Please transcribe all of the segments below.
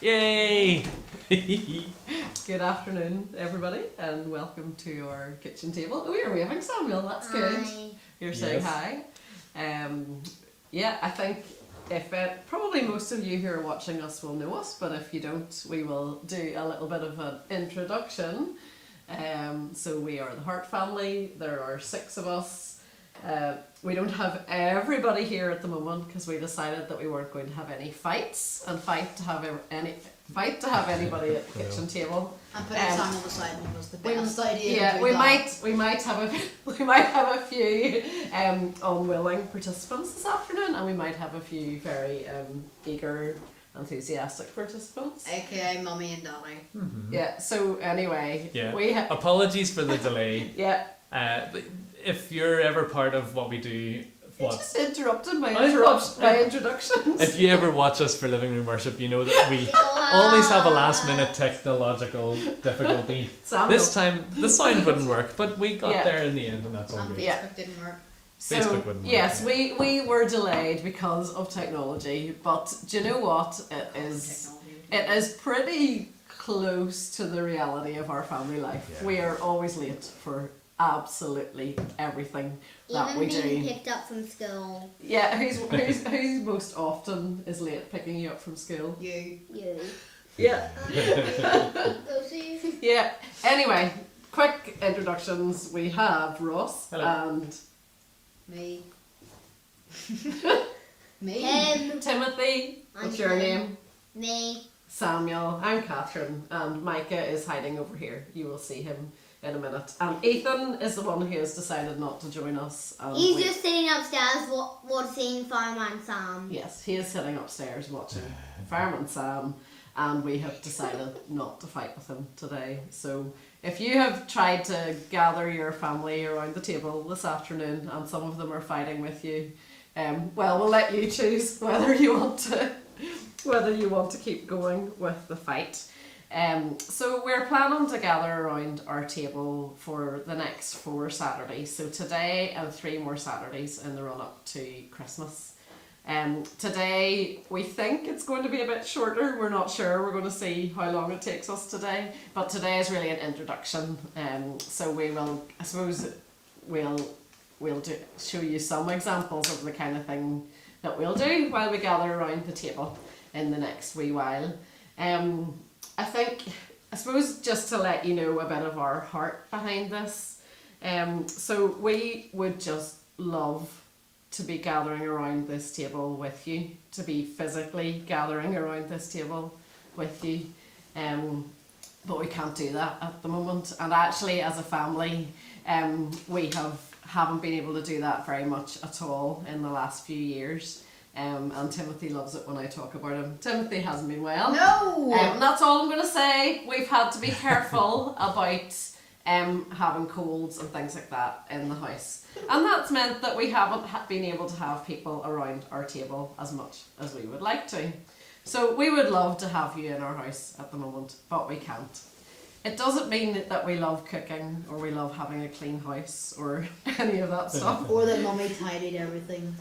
Yay! Good afternoon, everybody, and welcome to our kitchen table. Oh, you're waving, Samuel. That's good. Hi. You're saying hi. Yeah, I think probably most of you who are watching us will know us, but if you don't, we will do a little bit of an introduction. So we are the Hart family. There are 6 of us. We don't have everybody here at the moment because we decided that we weren't going to have any fights and fight to have anybody at the kitchen table. And putting Samuel beside me was the best idea. Yeah, we might have a few unwilling participants this afternoon, and we might have a few very eager, enthusiastic participants. AKA mummy and daddy. Mm-hmm. Yeah. So anyway, Yeah. Apologies for the delay. Yeah. If you're ever part of what we do, You just interrupted my introductions. if you ever watch us for Living Room Worship, you know that we always have a last minute technological difficulty. Samuel. This time the sound wouldn't work, but we got there in the end, and that's all And good. Facebook didn't work. Facebook wouldn't work. Yes, we were delayed because of technology, but do you know what? It is pretty close to the reality of our family life. Yeah. We are always late for absolutely everything that Even we being do. picked up from school. Yeah, who's most often is late picking you up from school? You. You. Yeah. Those are you. Yeah. Anyway, quick introductions. We have Ross. Hello. And Me. Me. Him. Timothy. What's your Tim. name? Me. Samuel. I'm Catherine, and Micah is hiding over here. You will see him in a minute. And Ethan is the one who has decided not to join us. He's just sitting upstairs watching Fireman Sam. Yes, he is sitting upstairs watching Fireman Sam, and we have decided not to fight with him today. So if you have tried to gather your family around the table this afternoon and some of them are fighting with you, well, we'll let you choose whether you want to keep going with the fight. So we're planning to gather around our table for the next 4 Saturdays. So today and 3 more Saturdays in the run up to Christmas. Today we think it's going to be a bit shorter. We're not sure. We're going to see how long it takes us today. But today is really an introduction. So we will, I suppose, we'll show you some examples of the kind of thing that we'll do while we gather around the table in the next wee while. I suppose just to let you know a bit of our heart behind this. So we would just love to be gathering around this table with you, to be physically gathering around this table with you. But we can't do that at the moment. And actually as a family, we haven't been able to do that very much at all in the last few years. And Timothy loves it when I talk about him. Timothy hasn't been well. No! That's all I'm going to say. We've had to be careful about having colds and things like that in the house. And that's meant that we haven't been able to have people around our table as much as we would like to. So we would love to have you in our house at the moment, but we can't. It doesn't mean that we love cooking or we love having a clean house or any of that stuff. Or that mummy tidied everything.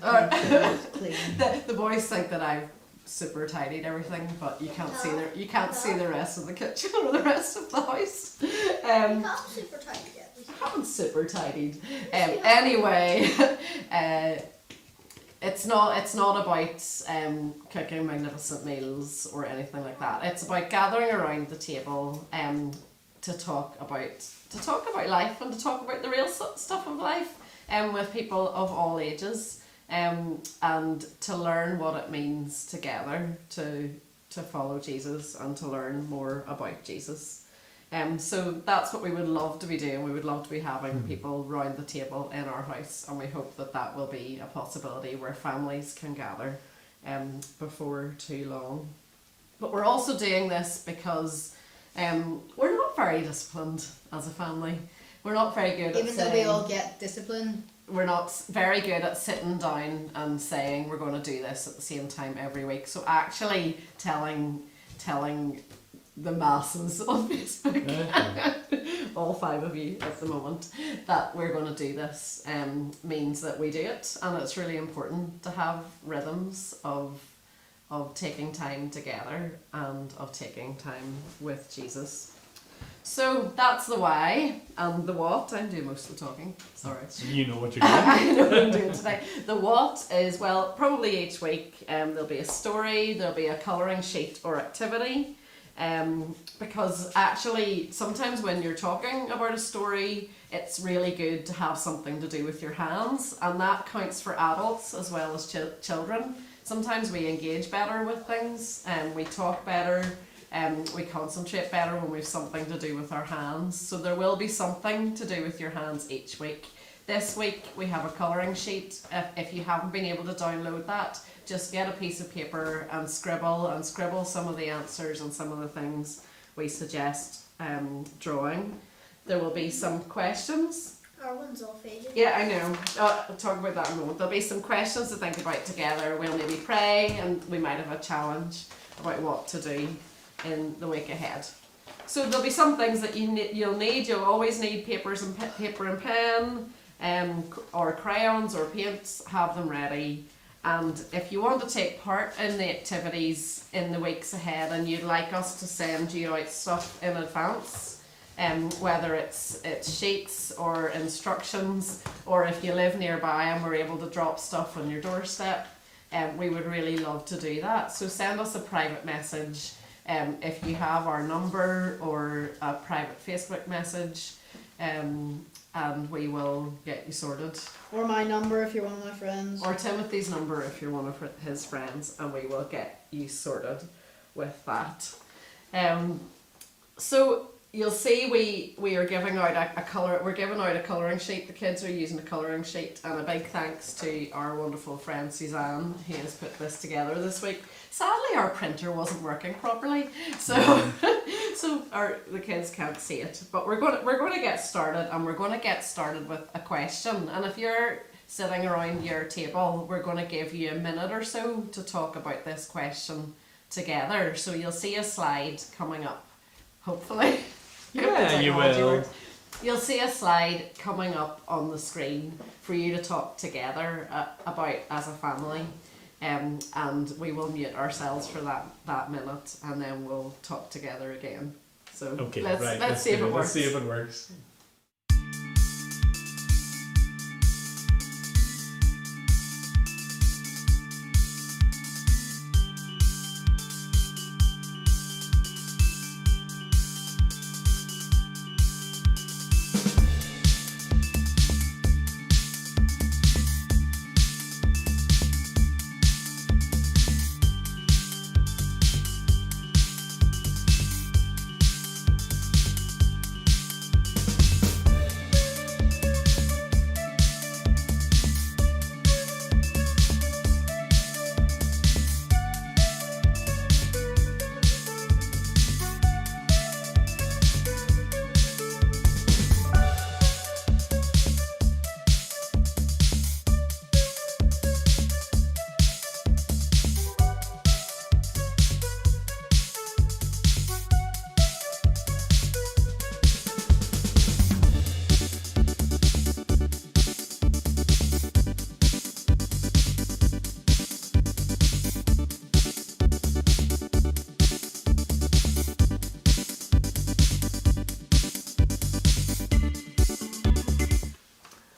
Clean. The boys think that I've super tidied everything, but you can't see the rest of the kitchen or the rest of the house. I'm super tired yet. I haven't super tidied. Anyway, it's not about cooking magnificent meals or anything like that. It's about gathering around the table to talk about life and to talk about the real stuff of life with people of all ages and to learn what it means together to follow Jesus and to learn more about Jesus. So that's what we would love to be doing. We would love to be having people round the table in our house, and we hope that will be a possibility where families can gather before too long. But we're also doing this because we're not very disciplined as a family. We're not very good Even though we all get discipline. We're not very good at sitting down and saying we're going to do this at the same time every week. So actually telling the masses on Facebook, all 5 of you at the moment, that we're going to do this means that we do it, and it's really important to have rhythms of of taking time together and of taking time with Jesus. So that's the why, and the what. I'm doing most of the talking. Sorry. So you know what you're doing. I know what I'm doing today. The what is, well, probably each week there'll be a story, there'll be a colouring sheet or activity. Because actually sometimes when you're talking about a story, it's really good to have something to do with your hands, and that counts for adults as well as children. Sometimes we engage better with things, and we talk better, we concentrate better when we have something to do with our hands. So there will be something to do with your hands each week. This week we have a colouring sheet. If you haven't been able to download that, just get a piece of paper and scribble some of the answers and some of the things we suggest drawing. There will be some questions. Our one's all faded. Yeah, I know. I'll talk about that in a moment. There'll be some questions to think about together. We'll maybe pray, and we might have a challenge about what to do in the week ahead. So there'll be some things that you'll need. You'll always need paper and pen, or crayons or paints. Have them ready. And if you want to take part in the activities in the weeks ahead, and you'd like us to send you out stuff in advance, whether it's sheets or instructions, or if you live nearby and we're able to drop stuff on your doorstep, we would really love to do that. So send us a private message if you have our number, or a private Facebook message, and we will get you sorted. Or my number if you're one of my friends. Or Timothy's number if you're one of his friends, and we will get you sorted with that. So you'll see we are giving out we're giving out a colouring sheet. The kids are using a colouring sheet, and a big thanks to our wonderful friend Suzanne, who has put this together this week. Sadly, our printer wasn't working properly, so the kids can't see it. But we're going to get started, and we're going to get started with a question. And if you're sitting around your table, we're going to give you a minute or so to talk about this question together. So you'll see a slide coming up, hopefully. Yeah, you will. You'll see a slide coming up on the screen for you to talk together about as a family. And we will mute ourselves for that minute, and then we'll talk together again. So Okay, let's see if it works. Let's see if it works.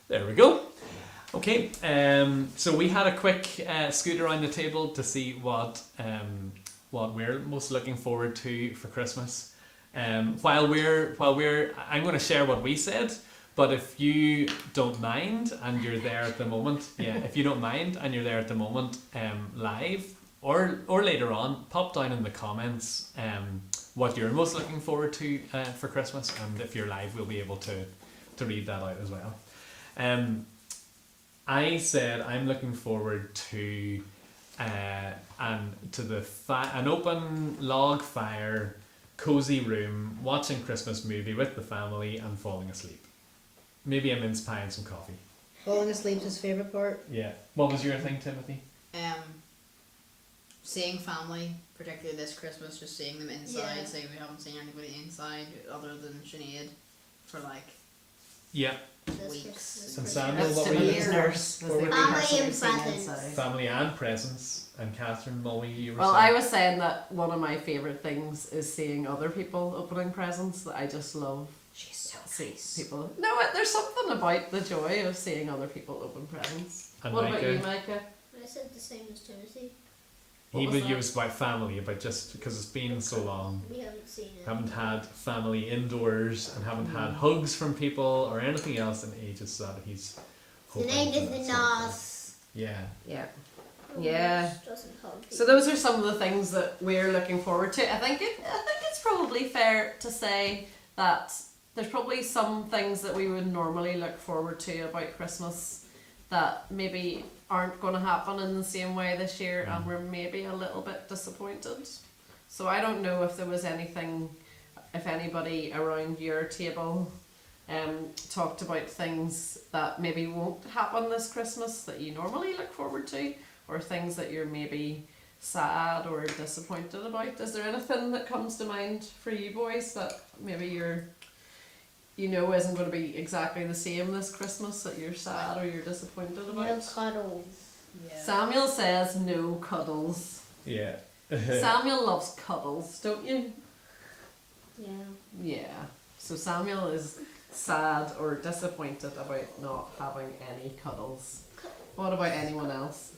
There we go. Okay, so we had a quick scoot around the table to see what we're most looking forward to for Christmas. While we're, I'm going to share what we said, but if you don't mind and you're there at the moment, if you don't mind and you're there at the moment, live or later on, pop down in the comments what you're most looking forward to for Christmas, and if you're live, we'll be able to read that out as well. I said I'm looking forward to an open log fire, cozy room, watching Christmas movie with the family and falling asleep. Maybe a mince pie and some coffee. Falling asleep's his favourite part. Yeah. What was your thing, Timothy? Seeing family, particularly this Christmas, just seeing them inside. Yeah. Saying we haven't seen anybody inside other than Sinead for like Yeah. this Weeks. Christmas. And Christmas. Samuel, That's what were Timmy's you- nurse. Was what the were only you- person Family who's seen and inside. presents. Family and presents. And Catherine, what were you Well, saying? I was saying that one of my favourite things is seeing other people opening presents. That I just love She's so seeing people. No, there's something about the joy of seeing other people open presents. And What about Micah? you, Micah? I said the same as Timothy. He What was would that? use about family, but just because it's been so long. We haven't seen it. Haven't had family indoors and haven't had Mm. hugs from people or anything else in ages that he's The hoping name for is that the sort of thing. Nas. Yeah. Yeah. Yeah. Doesn't hug So people. those are some of the things that we're looking forward to. I think it's probably fair to say that there's probably some things that we would normally look forward to about Christmas that maybe aren't going to happen in the same way this year, and we're maybe a little bit disappointed. So I don't know if there was anything, if anybody around your table talked about things that maybe won't happen this Christmas that you normally look forward to, or things that you're maybe sad or disappointed about. Is there anything that comes to mind for you boys that maybe isn't going to be exactly the same this Christmas, that you're sad or you're disappointed No about? cuddles. Yeah. Samuel says no cuddles. Yeah. Samuel loves cuddles, don't you? Yeah. Yeah. So Samuel is sad or disappointed about not having any cuddles. What about anyone else?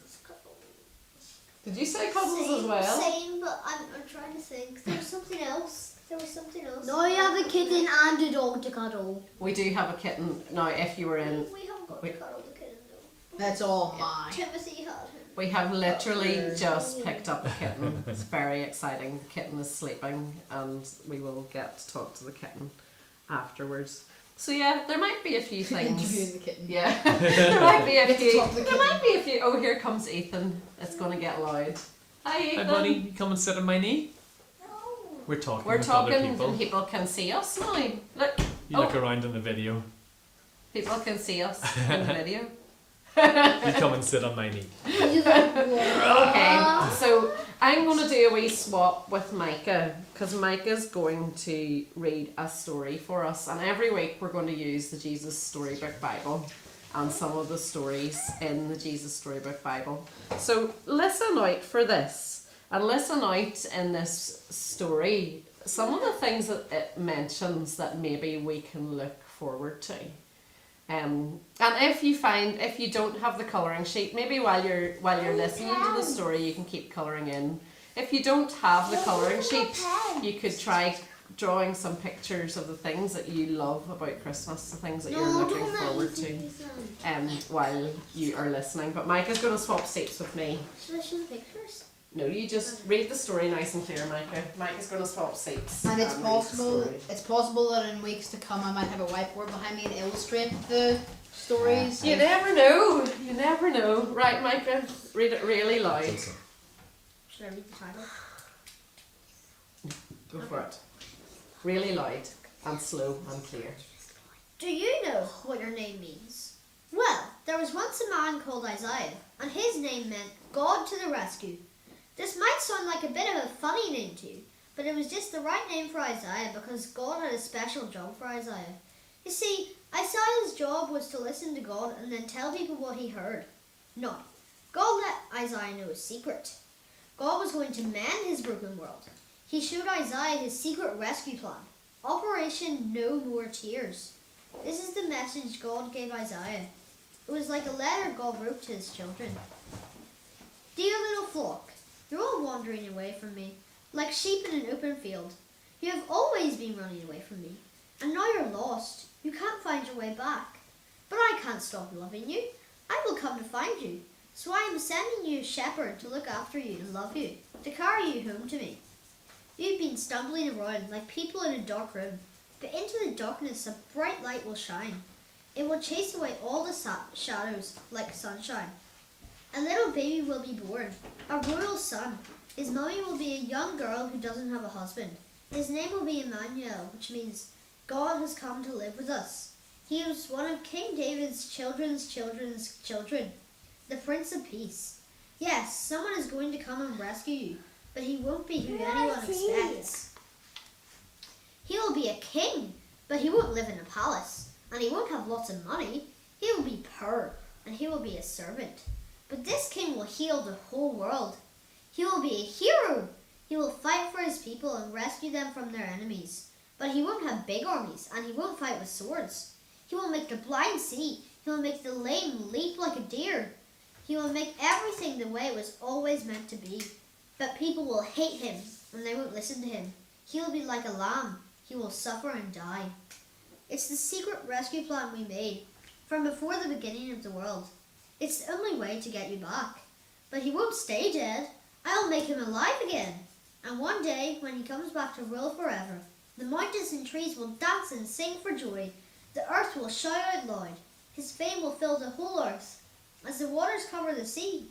Did you say cuddles as well? Same, but I'm trying to think. There was something else. There was something else. No, you have a kitten and a dog to cuddle. We do have a kitten. Now, if you were in, We haven't got we- to cuddle the kitten though. That's all mine. Timothy had him. we have literally Oh, just picked up a kitten. It's very exciting. The kitten is sleeping, and we will get to talk to the kitten afterwards. So yeah, there might be a few Interviewing things. the kitten. Yeah, there might be a Get to few. talk to the There might be a few. Oh, here comes Ethan. It's gonna get loud. Hi, Hi, Ethan. buddy. You come and sit on my knee. No. We're talking We're with talking, other people. and people can see us now. Look, You look around in the video. people can see us in the video. You come and sit on my knee. Okay, so I'm going to do a wee swap with Micah, because Micah's going to read a story for us, and every week we're going to use the Jesus Storybook Bible and some of the stories in the Jesus Storybook Bible. So listen out for this, and listen out in this story some of the things that it mentions that maybe we can look forward to. And if you don't have the colouring sheet, maybe while you're listening to the story, you can keep colouring in. If you don't have the colouring sheet, you could try drawing some pictures of the things that you love about Christmas, the things that you're looking forward to, while you are listening. But Micah's going to swap seats with me. Should I show the pictures? No, you just read the story nice and clear, Micah. Micah's going to swap seats. And it's read the possible story. that in weeks to come I might have a whiteboard behind me and illustrate the stories. You never know. You never know. Right, Micah, read it really loud. Should I read the title? Go for it. Really loud and slow and clear. Do you know what your name means? Well, there was once a man called Isaiah, and his name meant God to the rescue. This might sound like a bit of a funny name to you, but it was just the right name for Isaiah because God had a special job for Isaiah. You see, Isaiah's job was to listen to God and then tell people what he heard. No, God let Isaiah know a secret. God was going to mend his broken world. He showed Isaiah his secret rescue plan, Operation No More Tears. This is the message God gave Isaiah. It was like a letter God wrote to his children. Dear little flock, you're all wandering away from me, like sheep in an open field. You have always been running away from me, and now you're lost. You can't find your way back. But I can't stop loving you. I will come to find you. So I am sending you a shepherd to look after you and love you, to carry you home to me. You've been stumbling around like people in a dark room, but into the darkness a bright light will shine. It will chase away all the shadows like sunshine. A little baby will be born, a royal son. His mummy will be a young girl who doesn't have a husband. His name will be Emmanuel, which means God has come to live with us. He is one of King David's children's children, the Prince of Peace. Yes, someone is going to come and rescue you, but he won't be who anyone expects. He will be a king, but he won't live in a palace. and he won't have lots of money. He will be poor, and he will be a servant. But this king will heal the whole world. He will be a hero. He will fight for his people and rescue them from their enemies. But he won't have big armies, and he won't fight with swords. He will make the blind see. He will make the lame leap like a deer. He will make everything the way it was always meant to be. But people will hate him, and they won't listen to him. He will be like a lamb. He will suffer and die. It's the secret rescue plan we made from before the beginning of the world. It's the only way to get you back. But he won't stay dead. I'll make him alive again. And one day, when he comes back to rule forever, the mountains and trees will dance and sing for joy. The earth will shout out loud. His fame will fill the whole earth. As the waters cover the sea,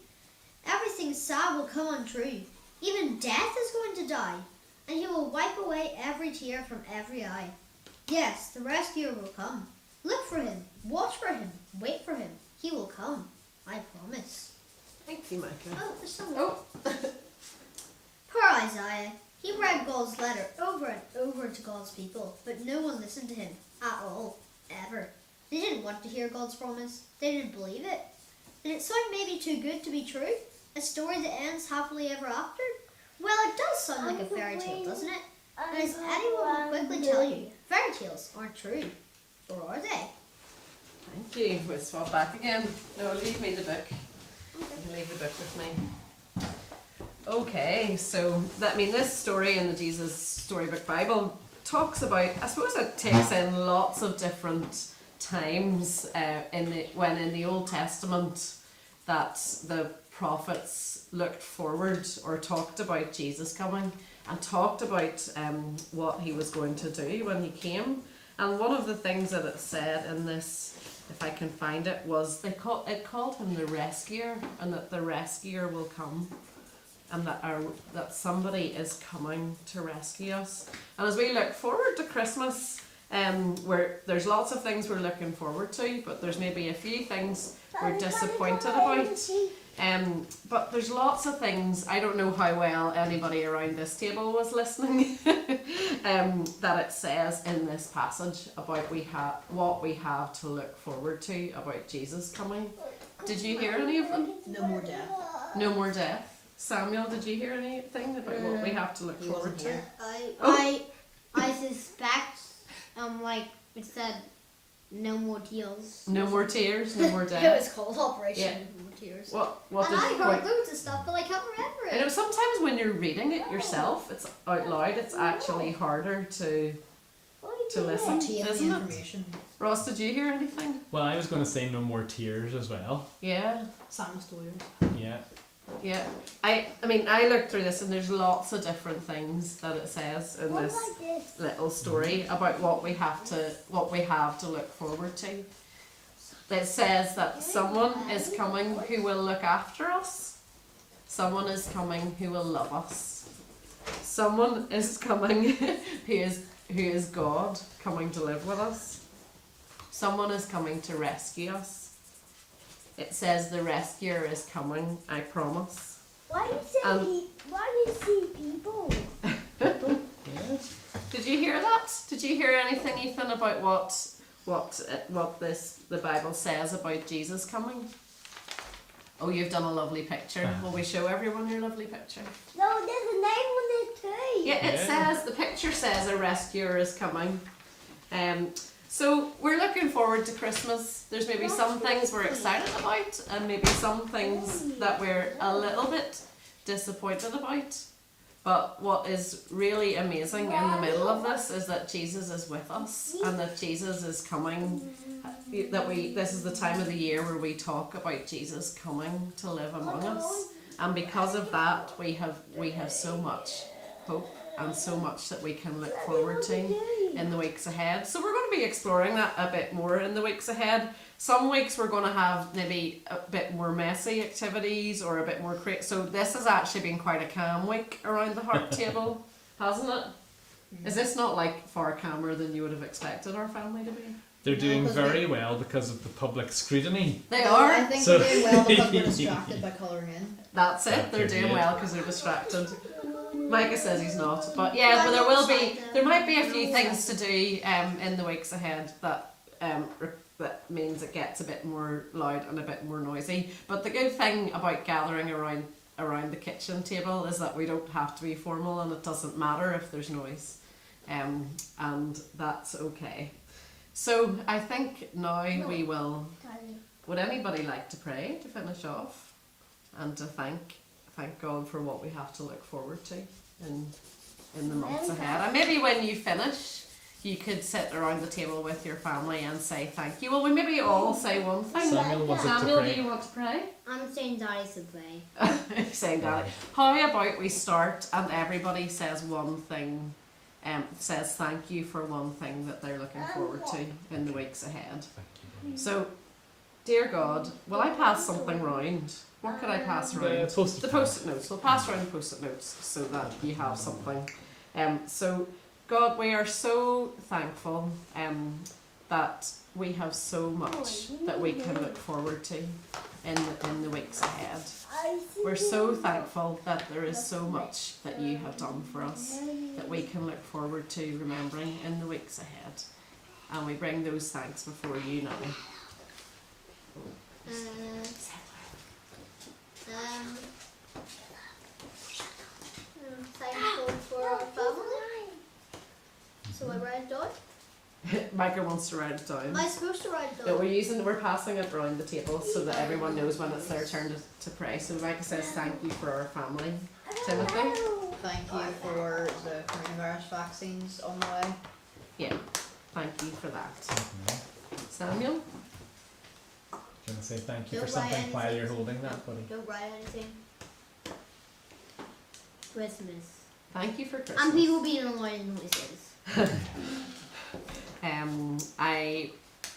everything sad will come untrue. Even death is going to die. And he will wipe away every tear from every eye. Yes, the rescuer will come. Look for him. Watch for him. Wait for him. He will come. I promise. Thank you, Micah. Oh, there's someone. Oh, Poor Isaiah. He read God's letter over and over to God's people, but no one listened to him at all, ever. They didn't want to hear God's promise. They didn't believe it. Did it sound maybe too good to be true? A story that ends happily ever after? Well, it does sound like a fairy tale, doesn't it? And as anyone will quickly tell you, fairy tales aren't true. Or are they? thank you. We'll swap back again. No, leave me the book. You can leave the book with me. Okay, so this story in the Jesus Storybook Bible talks about, I suppose it takes in lots of different times when in the Old Testament that the prophets looked forward or talked about Jesus coming and talked about what he was going to do when he came. And one of the things that it said in this, if I can find it, was it called him the rescuer, and that the rescuer will come, and that somebody is coming to rescue us. And as we look forward to Christmas, there's lots of things we're looking forward to, but there's maybe a few things we're disappointed about. But there's lots of things, I don't know how well anybody around this table was listening, that it says in this passage about what we have to look forward to about Jesus coming. Did you hear any of them? No more death. No more death. Samuel, did you hear anything about what we have to look He forward wasn't to? here. I suspect, like it said, no more tears. No more tears, no more It death. was called Operation Yeah. No More Tears. What And did I you heard loads of stuff, but I can't remember I know it. sometimes when you're reading it yourself, it's out loud, it's actually harder to listen, Retain the isn't it? information. Ross, did you hear anything? Well, I was going to say no more tears as well. Yeah, Sam Stoyer. Yeah. yeah. I mean, I looked through this and there's lots of different things that it says in this little story about what we have to look forward to. It says that someone is coming who will look after us. Someone is coming who will love us. Someone is coming who is God coming to live with us. Someone is coming to rescue us. It says the rescuer is coming, I promise. Why do you see people? Did you hear that? Did you hear anything, Ethan, about what the Bible says about Jesus coming? Oh, you've done a lovely picture. Will we show everyone your lovely picture? No, there's a name on it too. Yeah, it Yeah. says, the picture says a rescuer is coming. So we're looking forward to Christmas. There's maybe some things we're excited about and maybe some things that we're a little bit disappointed about. But what is really amazing in the middle of this is that Jesus is with us and that Jesus is coming. This is the time of the year where we talk about Jesus coming to live among us. And because of that, we have so much hope and so much that we can look forward to in the weeks ahead. So we're going to be exploring that a bit more in the weeks ahead. Some weeks we're going to have maybe a bit more messy activities or a bit more so this has actually been quite a calm week around the heart table, hasn't it? Is this not like far calmer than you would have expected our family to be? They're doing because very well because of the public scrutiny. They No, I are. think So- they're doing well because we're distracted by colouring in. That's it. They're doing well because they're distracted. Micah says he's not, but yeah, but there might be a few things to do in the weeks ahead that that means it gets a bit more loud and a bit more noisy. But the good thing about gathering around the kitchen table is that we don't have to be formal, and it doesn't matter if there's noise, and that's okay. So I think now we will. Would anybody like to pray to finish off, and to thank God for what we have to look forward to in the months ahead? And maybe when you finish, you could sit around the table with your family and say thank you. Well, we maybe all say one thing. Samuel wants it to Samuel, do pray. you want to pray? I'm saying Daddy should play. Saying that. How about we start and everybody says one thing, says thank you for one thing that they're looking forward to in the weeks ahead. So, dear God, will I pass something round? What could I pass around? The post-it The post-it notes. We'll pass around the post-it notes so that you have something. So, God, we are so thankful that we have so much that we can look forward to in the weeks ahead. We're so thankful that there is so much that you have done for us that we can look forward to remembering in the weeks ahead. And we bring those thanks before you now. I'm thankful for our family. So I write it down. Michael wants to write it down. Am I supposed to write it No, down? we're passing it around the table so that everyone knows when it's their turn to pray. So Michael says thank you for our family. Timothy? Thank you for the coronavirus vaccines on the way. Yeah, thank you for that. Samuel? Do you want to say thank you Don't for write something while anything. you're holding that, buddy? Don't write anything. Christmas. Thank you for Christmas. And people being annoying noises. I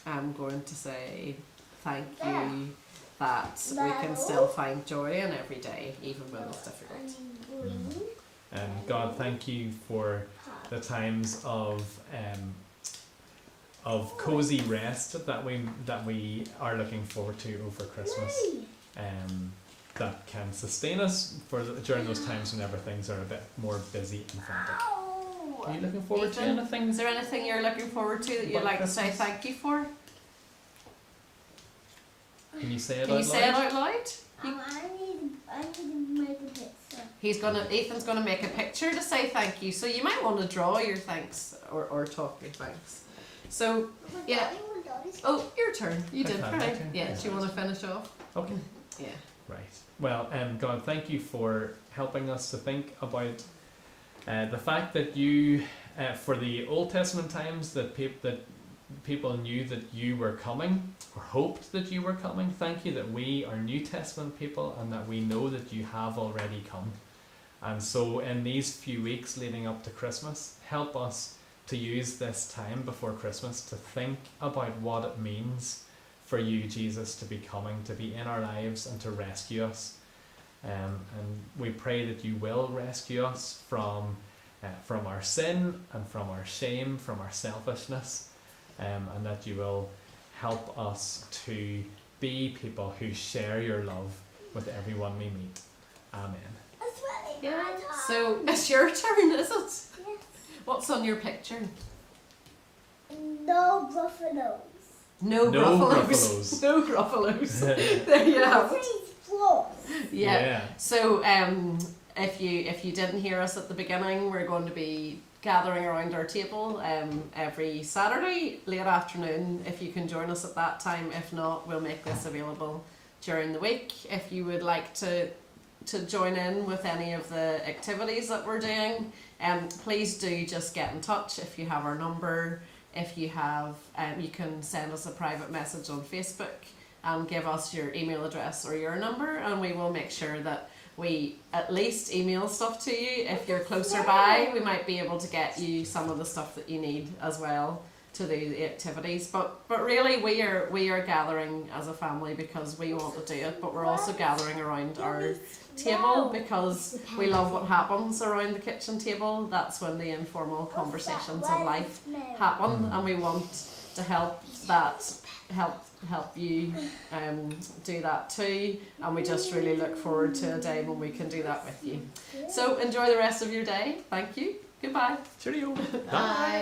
am going to say thank you that we can still find joy in every day, even when it's difficult. God, thank you for the times of cozy rest that we are looking forward to over Christmas. That can sustain us during those times whenever things are a bit more busy and frantic. Are you looking forward to Ethan, anything? is there anything you're looking forward to that you'd About like to say Christmas? thank you for? Can you say it Can you out say it loud? out loud? I need to make a pizza. Ethan's gonna make a picture to say thank you. So you might want to draw your thanks or talk your thanks. So yeah. Oh, your turn. You did Okay, my right. turn. Yeah. Do you want to finish off? Okay. Yeah. Right. Well, God, thank you for helping us to think about the fact that you, for the Old Testament times, that people knew that you were coming or hoped that you were coming. Thank you that we are New Testament people and that we know that you have already come. And so in these few weeks leading up to Christmas, help us to use this time before Christmas to think about what it means for you, Jesus, to be coming, to be in our lives and to rescue us. And we pray that you will rescue us from our sin and from our shame, from our selfishness, and that you will help us to be people who share your love with everyone we meet. Amen. Yeah. So it's your turn, is it? Yes. What's on your picture? No buffaloes. No No Gruffaloes. Gruffalos. No Gruffalos. There you have it. These floors. Yeah. So if you didn't hear us at the beginning, we're going to be gathering around our table every Saturday late afternoon. If you can join us at that time, if not, we'll make this available during the week. If you would like to join in with any of the activities that we're doing, please do just get in touch. If you have our number, if you have, you can send us a private message on Facebook and give us your email address or your number, and we will make sure that we at least email stuff to you. If you're closer by, we might be able to get you some of the stuff that you need as well to do the activities. But really we are gathering as a family because we want to do it, but we're also gathering around our table because we love what happens around the kitchen table. That's when the informal conversations of life happen, and we want to help you do that too, and we just really look forward to a day when we can do that with you. So enjoy the rest of your day. Thank you. Goodbye. Cheerio. Bye.